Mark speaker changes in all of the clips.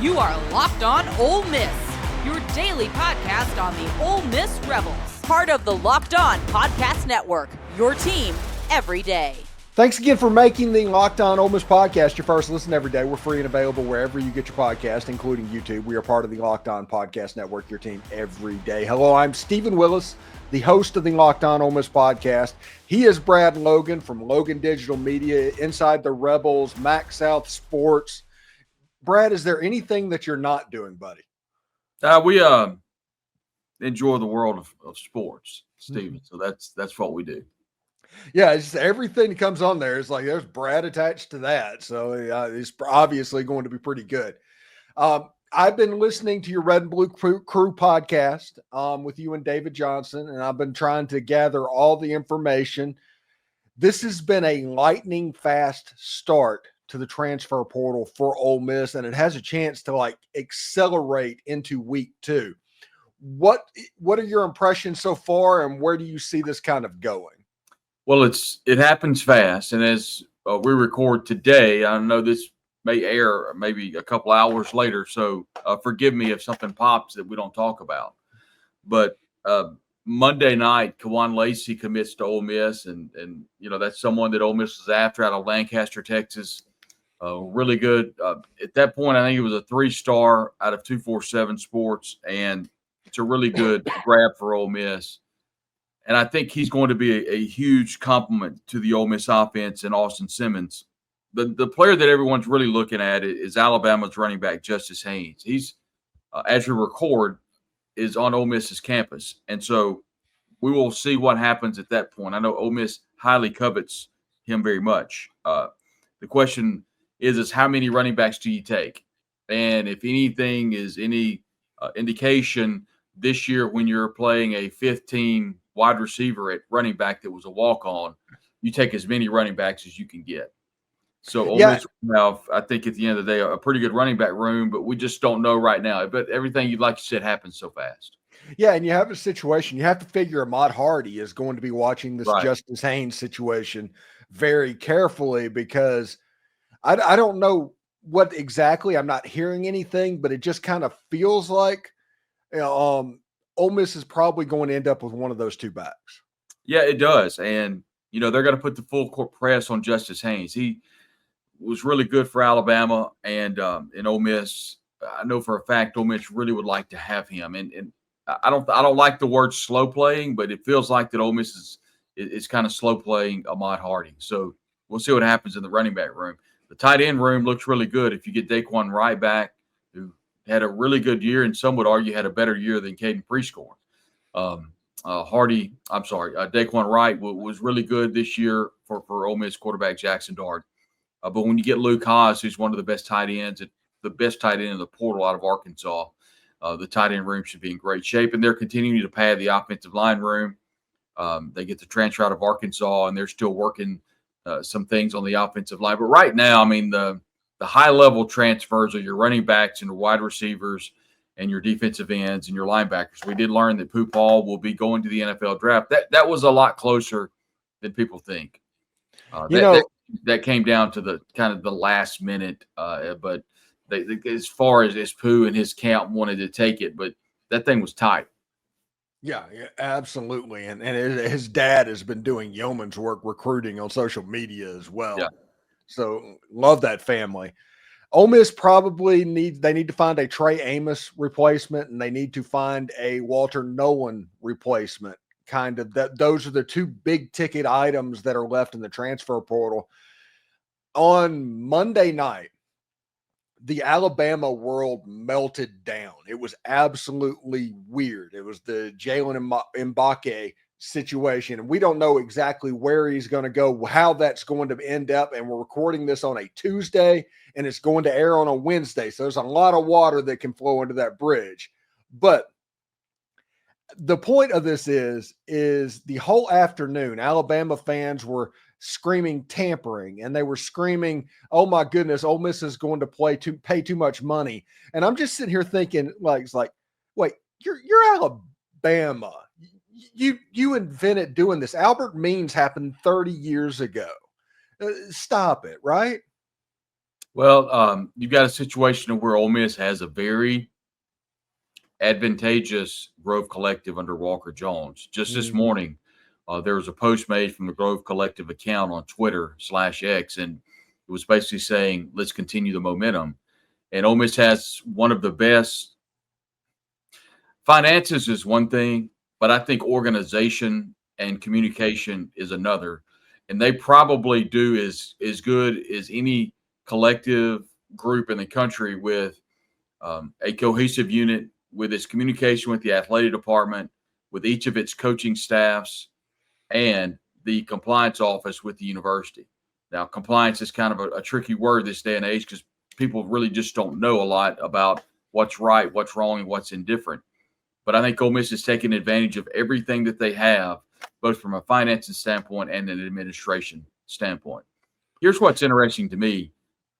Speaker 1: You are Locked On Ole Miss, your daily podcast on the Ole Miss Rebels. Part of the Locked On Podcast Network, your team every day.
Speaker 2: Thanks again for making the Locked On Ole Miss podcast your first listen every day. We're free and available wherever you get your podcast, including YouTube. We are part of the Locked On Podcast Network, your team every day. Hello, I'm Steven Willis, the host of the Locked On Ole Miss podcast. He is Brad Logan from Logan Digital Media, Inside the Rebels, Mac South Sports. Brad, is there anything that you're not doing, buddy?
Speaker 3: We enjoy the world of sports, Steven. So that's what we do.
Speaker 2: Yeah, it's just everything that comes on there is like there's Brad attached to that. So it's obviously going to be pretty good. I've been listening to your Red and Blue Crew podcast with you and David Johnson, and I've been trying to gather all the information. This has been a lightning fast start to the transfer portal for Ole Miss, and it has a chance to accelerate into week 2. What are your impressions so far, and where do you see this kind of going?
Speaker 3: Well, it happens fast, and as we record today, I know this may air maybe a couple hours later, so forgive me if something pops that we don't talk about. But Monday night, Kewan Lacey commits to Ole Miss, and that's someone that Ole Miss was after out of Lancaster, Texas. Really good. At that point, I think it was a 3-star out of 247 Sports, and it's a really good grab for Ole Miss. And I think he's going to be a huge compliment to the Ole Miss offense and Austin Simmons. The player that everyone's really looking at is Alabama's running back, Justice Haynes. He's, as we record, is on Ole Miss's campus. And so we will see what happens at that point. I know Ole Miss highly covets him very much. The question is how many running backs do you take? And if anything is any indication this year when you're playing a 15 wide receiver at running back that was a walk-on, you take as many running backs as you can get. So Ole Miss will have, I think at the end of the day, a pretty good running back room, but we just don't know right now. But everything, like you said, happens so fast.
Speaker 2: Yeah, and you have a situation. You have to figure Ahmad Hardy is going to be watching this Justice Haynes situation very carefully because I don't know what exactly. I'm not hearing anything, but it just kind of feels like Ole Miss is probably going to end up with one of those two backs.
Speaker 3: Yeah, it does. And, they're going to put the full court press on Justice Haynes. He was really good for Alabama and in Ole Miss. I know for a fact Ole Miss really would like to have him. And I don't like the word slow playing, but it feels like that Ole Miss is kind of slow playing Ahmad Hardy. So we'll see what happens in the running back room. The tight end room looks really good if you get Daquan Wright back, who had a really good year and some would argue had a better year than Caden Prescorn. Daquan Wright was really good this year for Ole Miss quarterback Jaxson Dart. But when you get Luke Haas, who's one of the best tight ends, the best tight end in the portal out of Arkansas, the tight end room should be in great shape. And they're continuing to pad the offensive line room. They get the transfer out of Arkansas, and they're still working some things on the offensive line. But right now, the high-level transfers are your running backs and your wide receivers and your defensive ends and your linebackers. We did learn that Pooh Paul will be going to the NFL draft. That was a lot closer than people think. That came down to the kind of the last minute, but as far as Pooh and his camp wanted to take it, but that thing was tight.
Speaker 2: Yeah, absolutely. And his dad has been doing yeoman's work recruiting on social media as well.
Speaker 3: Yeah.
Speaker 2: So love that family. Ole Miss probably need to find a Trey Amos replacement, and they need to find a Walter Nolan replacement. Kind of those are the two big ticket items that are left in the transfer portal. On Monday night, the Alabama world melted down. It was absolutely weird. It was the Jalen Mbake situation, and we don't know exactly where he's going to go, how that's going to end up, and we're recording this on a Tuesday, and it's going to air on a Wednesday, so there's a lot of water that can flow into that bridge. But the point of this is the whole afternoon, Alabama fans were screaming tampering, and they were screaming, "Oh my goodness, Ole Miss is going to pay too much money." And I'm just sitting here thinking, wait, you're Alabama. You invented doing this. Albert Means happened 30 years ago. Stop it, right?
Speaker 3: Well, you've got a situation where Ole Miss has a very advantageous Grove Collective under Walker Jones. Just this morning, there was a post made from the Grove Collective account on Twitter/X, and it was basically saying, let's continue the momentum. And Ole Miss has one of the best finances is one thing, but I think organization and communication is another. And they probably do as good as any collective group in the country with a cohesive unit, with its communication with the athletic department, with each of its coaching staffs, and the compliance office with the university. Now, compliance is kind of a tricky word this day and age because people really just don't know a lot about what's right, what's wrong, and what's indifferent. But I think Ole Miss is taking advantage of everything that they have, both from a finances standpoint and an administration standpoint. Here's what's interesting to me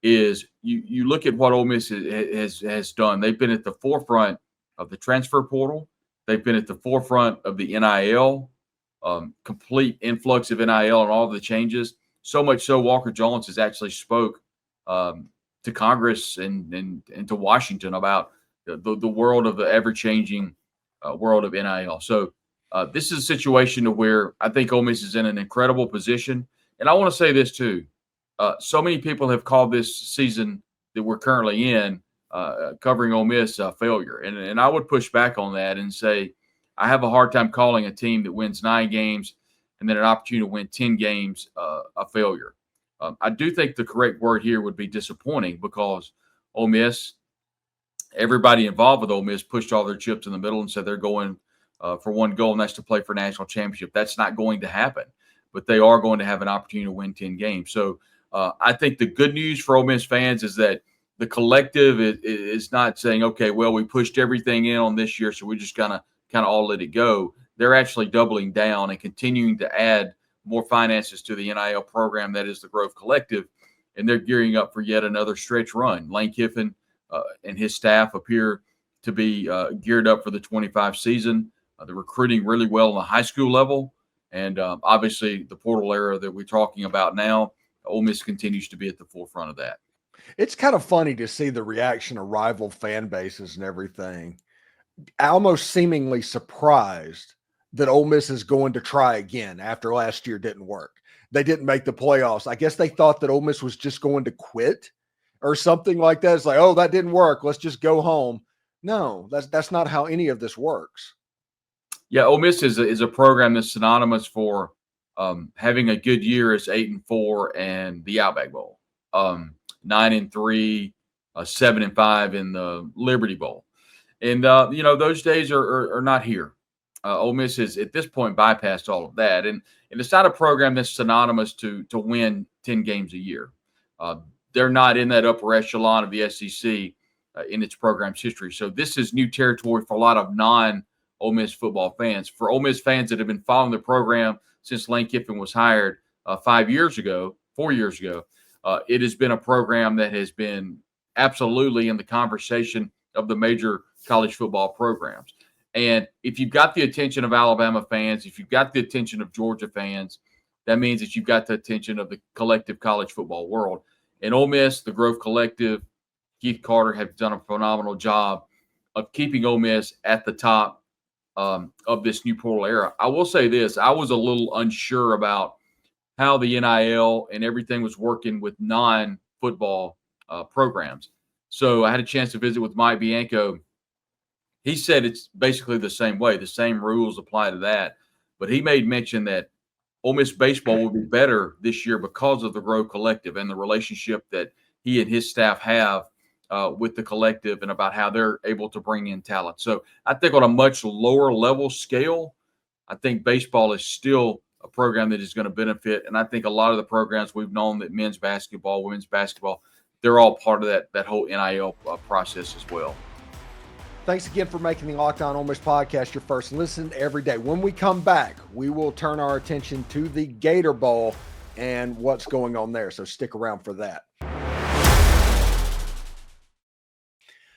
Speaker 3: is you look at what Ole Miss has done. They've been at the forefront of the transfer portal. They've been at the forefront of the NIL, complete influx of NIL and all of the changes. So much so Walker Jones has actually spoke to Congress and to Washington about the world of the ever-changing world of NIL. So this is a situation where I think Ole Miss is in an incredible position. And I want to say this too. So many people have called this season that we're currently in, covering Ole Miss, a failure. And I would push back on that and say I have a hard time calling a team that wins 9 games and then an opportunity to win 10 games a failure. I do think the correct word here would be disappointing because Ole Miss, everybody involved with Ole Miss pushed all their chips in the middle and said they're going for one goal, and that's to play for national championship. That's not going to happen, but they are going to have an opportunity to win 10 games. So I think the good news for Ole Miss fans is that the collective is not saying, okay, well, we pushed everything in on this year, so we're just gonna kind of all let it go. They're actually doubling down and continuing to add more finances to the NIL program that is the Grove Collective, and they're gearing up for yet another stretch run. Lane Kiffin and his staff appear to be geared up for the 25 season. They're recruiting really well on the high school level, and obviously the portal era that we're talking about now, Ole Miss continues to be at the forefront of that.
Speaker 2: It's kind of funny to see the reaction of rival fan bases and everything, almost seemingly surprised that Ole Miss is going to try again after last year didn't work. They didn't make the playoffs. I guess they thought that Ole Miss was just going to quit or something like that. It's like, oh, that didn't work. Let's just go home. No, that's not how any of this works.
Speaker 3: Yeah, Ole Miss is a program that's synonymous for having a good year as 8-4 and the Outback Bowl, 9-3, 7-5 in the Liberty Bowl, and those days are not here. Ole Miss has at this point bypassed all of that, and it's not a program that's synonymous to win 10 games a year. They're not in that upper echelon of the SEC in its program's history. So this is new territory for a lot of non-Ole Miss football fans. For Ole Miss fans that have been following the program since Lane Kiffin was hired 4 years ago, it has been a program that has been absolutely in the conversation of the major college football programs. And if you've got the attention of Alabama fans, if you've got the attention of Georgia fans, that means that you've got the attention of the collective college football world. And Ole Miss, the Grove Collective, Keith Carter have done a phenomenal job of keeping Ole Miss at the top of this new portal era. I will say this. I was a little unsure about how the NIL and everything was working with non-football programs. So I had a chance to visit with Mike Bianco. He said it's basically the same way. The same rules apply to that. But he made mention that Ole Miss baseball will be better this year because of the Grove Collective and the relationship that he and his staff have with the collective and about how they're able to bring in talent. So I think on a much lower level scale, I think baseball is still a program that is going to benefit. And I think a lot of the programs we've known that men's basketball, women's basketball, they're all part of that whole NIL process as well.
Speaker 2: Thanks again for making the Locked On Ole Miss podcast your first listen every day. When we come back, we will turn our attention to the Gator Bowl and what's going on there. So stick around for that.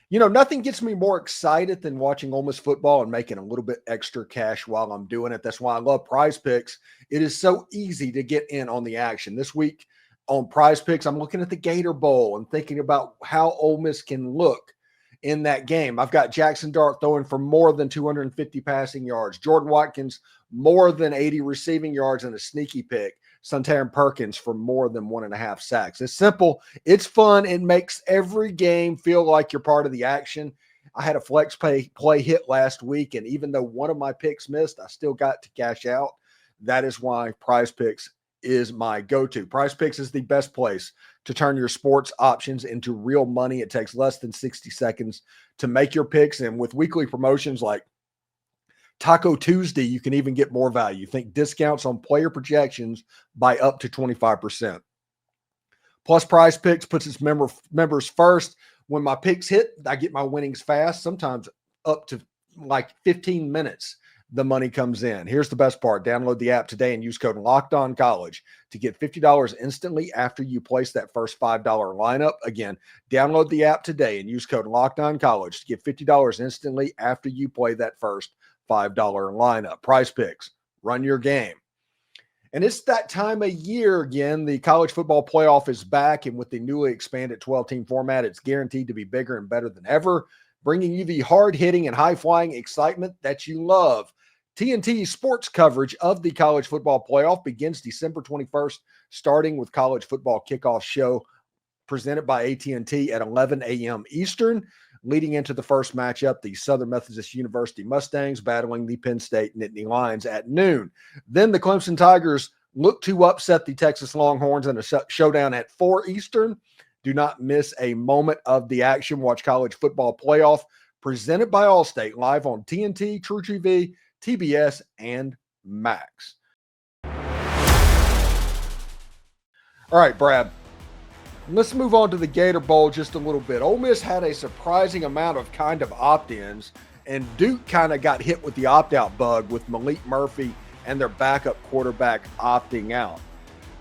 Speaker 2: You know, nothing gets me more excited than watching Ole Miss football and making a little bit extra cash while I'm doing it. That's why I love Prize Picks. It is so easy to get in on the action. This week, on Prize Picks, I'm looking at the Gator Bowl and thinking about how Ole Miss can look in that game. I've got Jaxson Dart throwing for more than 250 passing yards. Jordan Watkins, more than 80 receiving yards and a sneaky pick. Suntaran Perkins for more than 1.5 sacks. It's simple. It's fun. It makes every game feel like you're part of the action. I had a flex play hit last week, and even though one of my picks missed, I still got to cash out. That is why Prize Picks is my go-to. Prize Picks is the best place to turn your sports options into real money. It takes less than 60 seconds to make your picks, and with weekly promotions like Taco Tuesday, you can even get more value. Think discounts on player projections by up to 25%. Plus, Prize Picks puts its members first. When my picks hit, I get my winnings fast, sometimes up to like 15 minutes. The money comes in. Here's the best part. Download the app today and use code LOCKEDONCollege to get $50 instantly after you place that first $5 lineup. Again, download the app today and use code LOCKEDONCollege to get $50 instantly after you play that first $5 lineup. Prize Picks, run your game. And it's that time of year again. The college football playoff is back, and with the newly expanded 12-team format, it's guaranteed to be bigger and better than ever, bringing you the hard-hitting and high-flying excitement that you love. TNT sports coverage of the college football playoff begins December 21st, starting with college football kickoff show presented by AT&T at 11 a.m. Eastern. Leading into the first matchup, the Southern Methodist University Mustangs battling the Penn State Nittany Lions at noon. Then the Clemson Tigers look to upset the Texas Longhorns in a showdown at 4 Eastern. Do not miss a moment of the action. Watch college football playoff presented by Allstate live on TNT, TrueTV, TBS, and Max. All right, Brad. Let's move on to the Gator Bowl just a little bit. Ole Miss had a surprising amount of kind of opt-ins, and Duke kind of got hit with the opt-out bug with Malik Murphy and their backup quarterback opting out.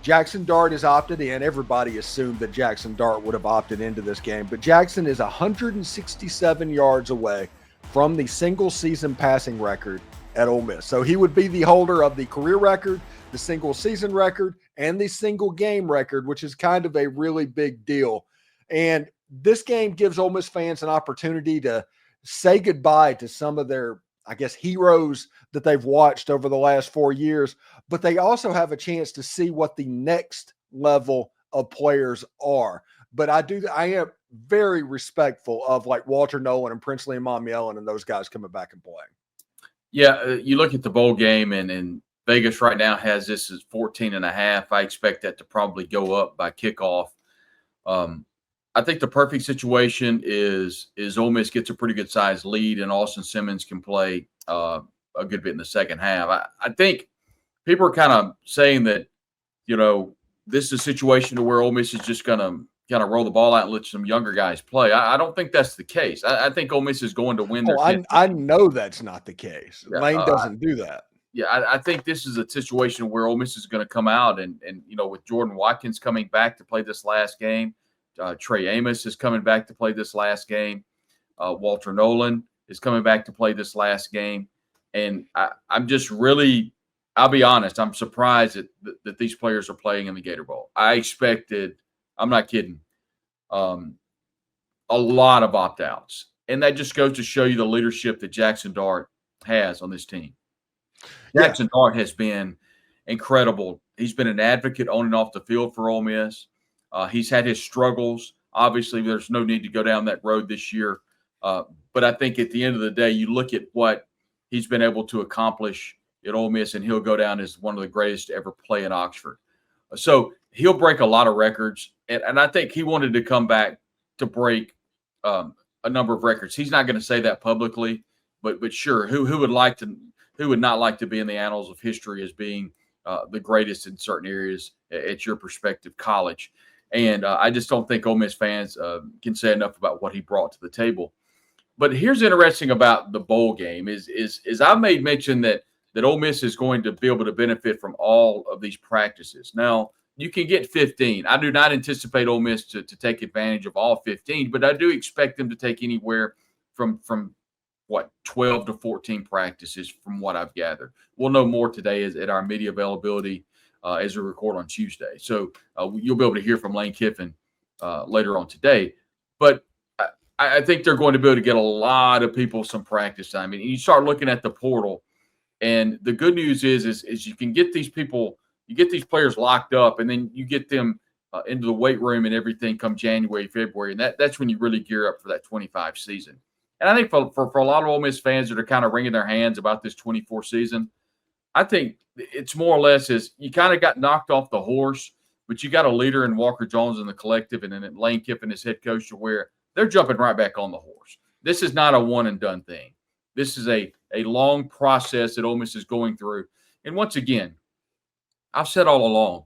Speaker 2: Jaxson Dart is opted in. Everybody assumed that Jaxson Dart would have opted into this game, but Jaxson is 167 yards away from the single-season passing record at Ole Miss. So he would be the holder of the career record, the single-season record, and the single-game record, which is kind of a really big deal. And this game gives Ole Miss fans an opportunity to say goodbye to some of their, I guess, heroes that they've watched over the last 4 years, but they also have a chance to see what the next level of players are. But I am very respectful of like Walter Nolan and Princely and Mommy Ellen and those guys coming back and playing.
Speaker 3: Yeah, you look at the bowl game, and Vegas right now has this as 14.5. I expect that to probably go up by kickoff. I think the perfect situation is Ole Miss gets a pretty good sized lead, and Austin Simmons can play a good bit in the second half. I think people are kind of saying that, this is a situation to where Ole Miss is just going to kind of roll the ball out and let some younger guys play. I don't think that's the case. I think Ole Miss is going to win their
Speaker 2: I know that's not the case.
Speaker 3: Yeah,
Speaker 2: Lane doesn't do that.
Speaker 3: Yeah, I think this is a situation where Ole Miss is going to come out and with Jordan Watkins coming back to play this last game, Trey Amos is coming back to play this last game, Walter Nolan is coming back to play this last game, and I'm just really, I'll be honest, I'm surprised that these players are playing in the Gator Bowl. I expected, I'm not kidding, a lot of opt-outs, and that just goes to show you the leadership that Jaxson Dart has on this team. Jaxson Dart has been incredible. He's been an advocate on and off the field for Ole Miss. He's had his struggles. Obviously, there's no need to go down that road this year. But I think at the end of the day, you look at what he's been able to accomplish at Ole Miss, and he'll go down as one of the greatest to ever play in Oxford. So he'll break a lot of records. And I think he wanted to come back to break a number of records. He's not going to say that publicly, but sure, who would not like to be in the annals of history as being the greatest in certain areas at your prospective college? And I just don't think Ole Miss fans can say enough about what he brought to the table. But here's interesting about the bowl game is I made mention that Ole Miss is going to be able to benefit from all of these practices. Now, you can get 15. I do not anticipate Ole Miss to take advantage of all 15, but I do expect them to take anywhere from 12 to 14 practices from what I've gathered. We'll know more today at our media availability as we record on Tuesday. So you'll be able to hear from Lane Kiffin later on today. But I think they're going to be able to get a lot of people some practice time. And you start looking at the portal, and the good news is you can get these people, you get these players locked up, and then you get them into the weight room and everything come January, February, and that's when you really gear up for that 25 season. And I think for a lot of Ole Miss fans that are kind of wringing their hands about this 24 season, I think it's more or less is you kind of got knocked off the horse, but you got a leader in Walker Jones and the collective, and then Lane Kiffin as head coach to where they're jumping right back on the horse. This is not a one and done thing. This is a long process that Ole Miss is going through. And once again, I've said all along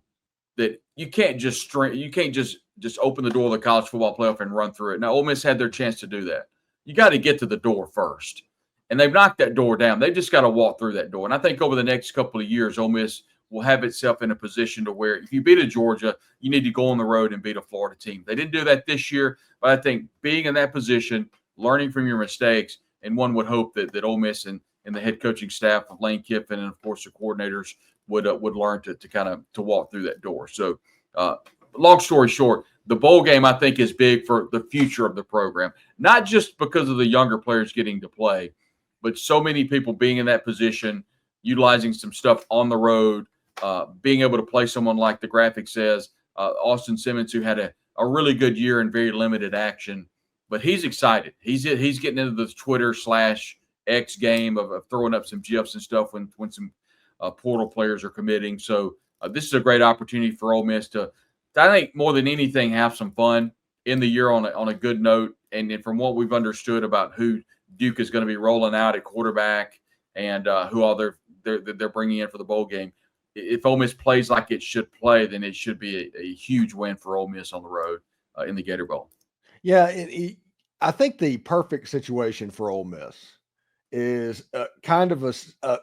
Speaker 3: that you can't just open the door of the college football playoff and run through it. Now, Ole Miss had their chance to do that. You got to get to the door first. And they've knocked that door down. They just got to walk through that door. And I think over the next couple of years, Ole Miss will have itself in a position to where if you beat a Georgia, you need to go on the road and beat a Florida team. They didn't do that this year, but I think being in that position, learning from your mistakes, and one would hope that Ole Miss and the head coaching staff of Lane Kiffin and, of course, the coordinators would learn to kind of to walk through that door. So long story short, the bowl game, I think, is big for the future of the program, not just because of the younger players getting to play, but so many people being in that position, utilizing some stuff on the road, being able to play someone like the graphic says, Austin Simmons, who had a really good year in very limited action, but he's excited. He's getting into the Twitter/X game of throwing up some GIFs and stuff when some portal players are committing. So this is a great opportunity for Ole Miss to, I think, more than anything, have some fun in the year on a good note. And from what we've understood about who Duke is going to be rolling out at quarterback and who all they're bringing in for the bowl game, if Ole Miss plays like it should play, then it should be a huge win for Ole Miss on the road in the Gator Bowl.
Speaker 2: Yeah, I think the perfect situation for Ole Miss is kind of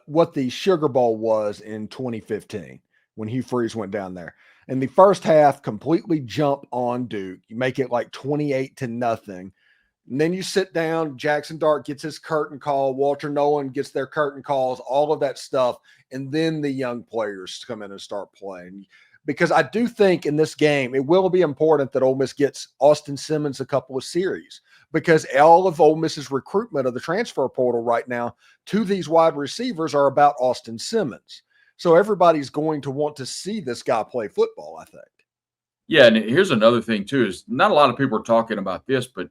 Speaker 2: what the Sugar Bowl was in 2015 when Hugh Freeze went down there. In the first half, completely jump on Duke. You make it like 28-0. And then you sit down, Jaxson Dart gets his curtain call, Walter Nolan gets their curtain calls, all of that stuff. And then the young players come in and start playing. Because I do think in this game, it will be important that Ole Miss gets Austin Simmons a couple of series, because all of Ole Miss's recruitment of the transfer portal right now to these wide receivers are about Austin Simmons. So everybody's going to want to see this guy play football, I think.
Speaker 3: Yeah, and here's another thing, too, is not a lot of people are talking about this, but,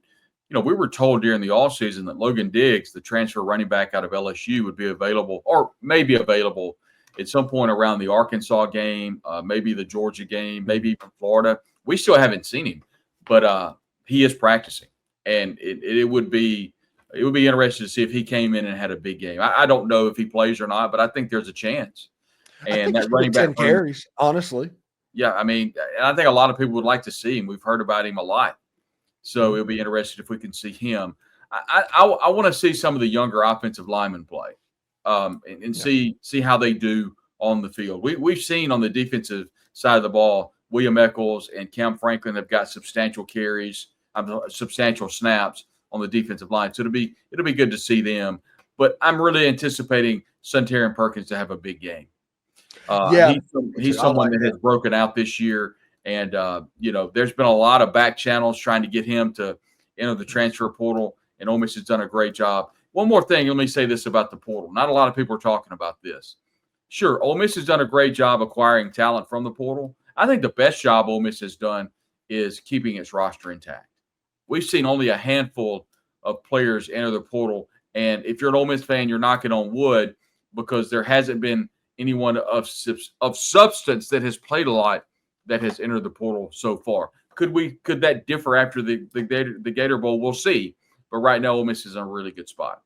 Speaker 3: we were told during the offseason that Logan Diggs, the transfer running back out of LSU, would be available or maybe available at some point around the Arkansas game, maybe the Georgia game, maybe even Florida. We still haven't seen him, but he is practicing, and it would be interesting to see if he came in and had a big game. I don't know if he plays or not, but I think there's a chance. And that running back
Speaker 2: 10 carries, honestly.
Speaker 3: Yeah, I mean, I think a lot of people would like to see him. We've heard about him a lot, so it'll be interesting if we can see him. I want to see some of the younger offensive linemen play. And see how they do on the field. We've seen on the defensive side of the ball, William Eccles and Cam Franklin have got substantial carries, substantial snaps on the defensive line. So it'll be good to see them. But I'm really anticipating Suntaran Perkins to have a big game. He's someone that has broken out this year, and there's been a lot of back channels trying to get him to enter the transfer portal, and Ole Miss has done a great job. One more thing, let me say this about the portal. Not a lot of people are talking about this. Sure, Ole Miss has done a great job acquiring talent from the portal. I think the best job Ole Miss has done is keeping its roster intact. We've seen only a handful of players enter the portal, and if you're an Ole Miss fan, you're knocking on wood because there hasn't been anyone of substance that has played a lot that has entered the portal so far. Could that differ after the Gator Bowl? We'll see. But right now, Ole Miss is in a really good spot.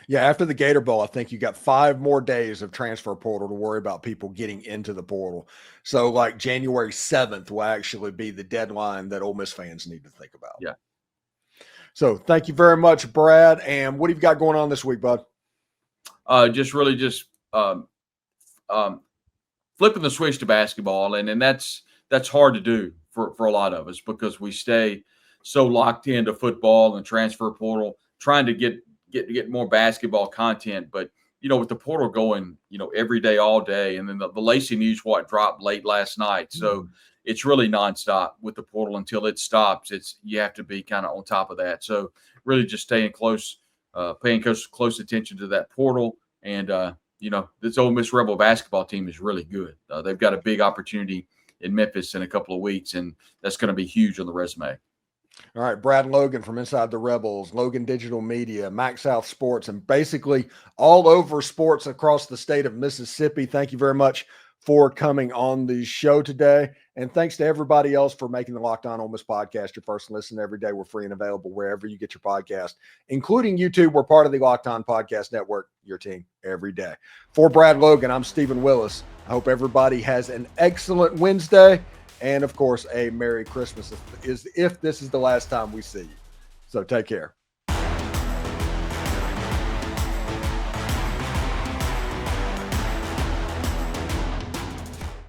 Speaker 2: Yeah, after the Gator Bowl, I think you got 5 more days of transfer portal to worry about people getting into the portal. So, like January 7th will actually be the deadline that Ole Miss fans need to think about.
Speaker 3: Yeah.
Speaker 2: So, thank you very much, Brad. And what have you got going on this week, bud?
Speaker 3: Just flipping the switch to basketball, and that's hard to do for a lot of us because we stay so locked into football and transfer portal, trying to get more basketball content. But with the portal going, every day, all day, and then the Lacey news dropped late last night, so it's really nonstop with the portal until it stops. You have to be kind of on top of that. So really, just staying close, paying close attention to that portal, and this Ole Miss Rebel basketball team is really good. They've got a big opportunity in Memphis in a couple of weeks, and that's going to be huge on the resume.
Speaker 2: All right, Brad Logan from Inside the Rebels, Logan Digital Media, Max South Sports, and basically all over sports across the state of Mississippi. Thank you very much for coming on the show today. And thanks to everybody else for making the Locked On Ole Miss podcast your first listen every day. We're free and available wherever you get your podcast, including YouTube. We're part of the Locked On Podcast Network, your team every day. For Brad Logan, I'm Steven Willis. I hope everybody has an excellent Wednesday. And, of course, a Merry Christmas if this is the last time we see you. So take care.